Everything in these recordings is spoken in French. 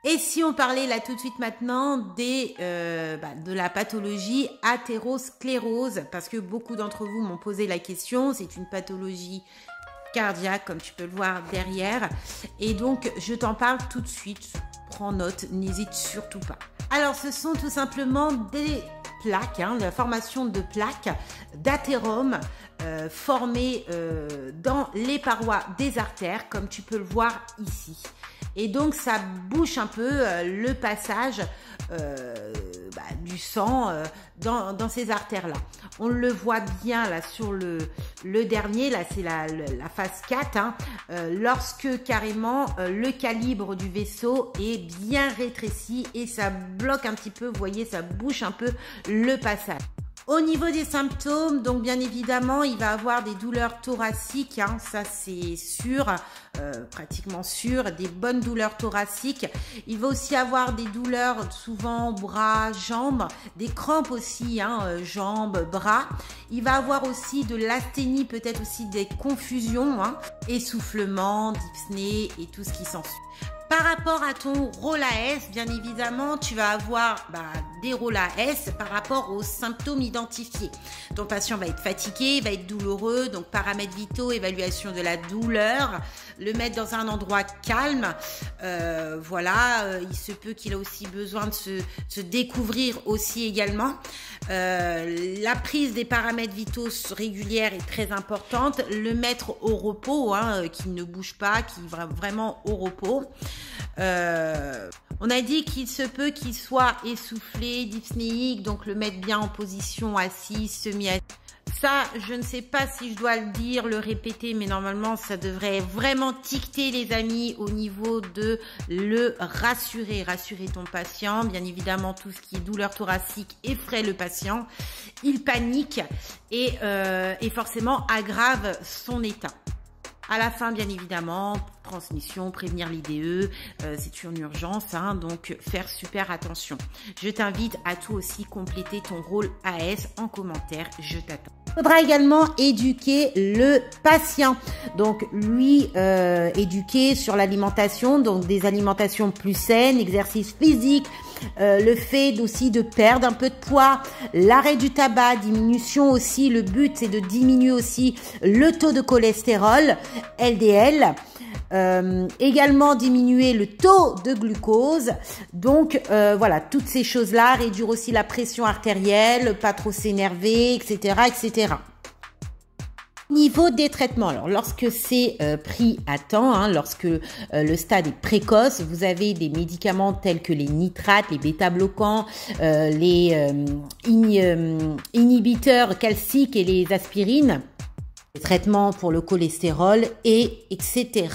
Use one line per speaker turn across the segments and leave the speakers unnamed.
Et si on parlait là tout de suite maintenant de la pathologie athérosclérose, parce que beaucoup d'entre vous m'ont posé la question, c'est une pathologie cardiaque comme tu peux le voir derrière, et donc je t'en parle tout de suite, prends note, n'hésite surtout pas. Alors ce sont tout simplement des plaques, la formation de plaques d'athérome formées dans les parois des artères, comme tu peux le voir ici. Et donc ça bouche un peu le passage du sang dans ces artères-là. On le voit bien là sur le dernier, là c'est la phase 4, lorsque carrément le calibre du vaisseau est bien rétréci et ça bloque un petit peu, vous voyez, ça bouche un peu le passage. Au niveau des symptômes, donc bien évidemment, il va avoir des douleurs thoraciques, ça c'est sûr, pratiquement sûr, des bonnes douleurs thoraciques. Il va aussi avoir des douleurs souvent bras, jambes, des crampes aussi, jambes, bras. Il va avoir aussi de l'asthénie, peut-être aussi des confusions, essoufflement, dyspnée et tout ce qui s'ensuit. Par rapport à ton rôle AS, bien évidemment, tu vas avoir des rôles AS par rapport aux symptômes identifiés. Ton patient va être fatigué, va être douloureux, donc paramètres vitaux, évaluation de la douleur, le mettre dans un endroit calme. Il se peut qu'il ait aussi besoin de se découvrir aussi également. La prise des paramètres vitaux régulière est très importante. Le mettre au repos, qu'il ne bouge pas, qu'il va vraiment au repos. On a dit qu'il se peut qu'il soit essoufflé, dyspnéique, donc le mettre bien en position assise, semi-assise. Ça, je ne sais pas si je dois le dire, le répéter, mais normalement, ça devrait vraiment ticter, les amis, au niveau de le rassurer. Rassurer ton patient. Bien évidemment, tout ce qui est douleur thoracique effraie le patient. Il panique et forcément aggrave son état. À la fin, bien évidemment, transmission, prévenir l'IDE, c'est une urgence, donc faire super attention. Je t'invite à tout aussi compléter ton rôle AS en commentaire, je t'attends. Il faudra également éduquer le patient, donc lui éduquer sur l'alimentation, donc des alimentations plus saines, exercice physique, le fait aussi de perdre un peu de poids, l'arrêt du tabac, diminution aussi, le but c'est de diminuer aussi le taux de cholestérol, LDL, également diminuer le taux de glucose, donc voilà, toutes ces choses-là, réduire aussi la pression artérielle, pas trop s'énerver, etc., etc. Niveau des traitements, alors lorsque c'est pris à temps, lorsque le stade est précoce, vous avez des médicaments tels que les nitrates, les bêta-bloquants, les inhibiteurs calciques et les aspirines, les traitements pour le cholestérol etc.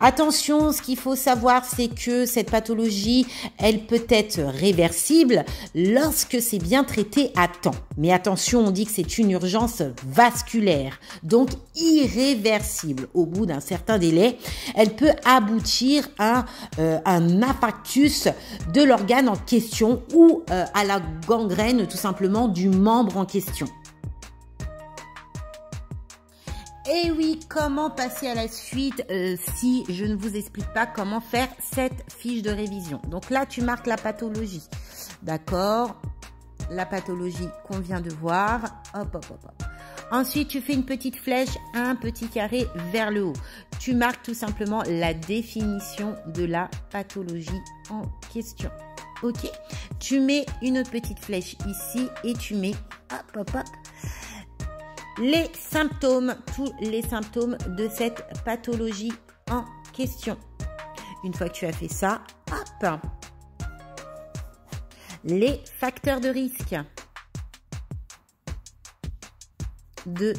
Attention, ce qu'il faut savoir, c'est que cette pathologie, elle peut être réversible lorsque c'est bien traité à temps. Mais attention, on dit que c'est une urgence vasculaire, donc irréversible. Au bout d'un certain délai, elle peut aboutir à un infarctus de l'organe en question ou à la gangrène tout simplement du membre en question. Et oui, comment passer à la suite si je ne vous explique pas comment faire cette fiche de révision. Donc là, tu marques la pathologie. D'accord? La pathologie qu'on vient de voir. Hop, hop, hop, hop. Ensuite, tu fais une petite flèche, un petit carré vers le haut. Tu marques tout simplement la définition de la pathologie en question. Ok? Tu mets une autre petite flèche ici et tu mets, hop, hop, hop, les symptômes, tous les symptômes de cette pathologie en question. Une fois que tu as fait ça, hop, les facteurs de risque. De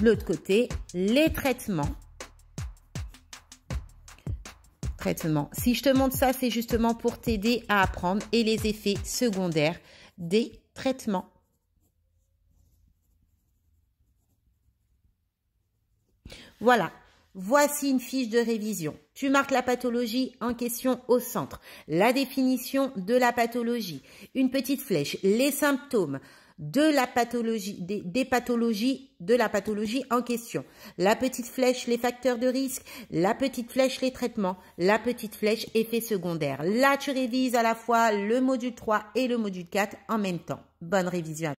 l'autre côté, les traitements. Si je te montre ça, c'est justement pour t'aider à apprendre et les effets secondaires des traitements. Voilà, voici une fiche de révision. Tu marques la pathologie en question au centre, la définition de la pathologie, une petite flèche, les symptômes. de la pathologie, des pathologies de la pathologie en question. La petite flèche, les facteurs de risque, la petite flèche, les traitements, la petite flèche, effets secondaires. Là, tu révises à la fois le module 3 et le module 4 en même temps. Bonne révision.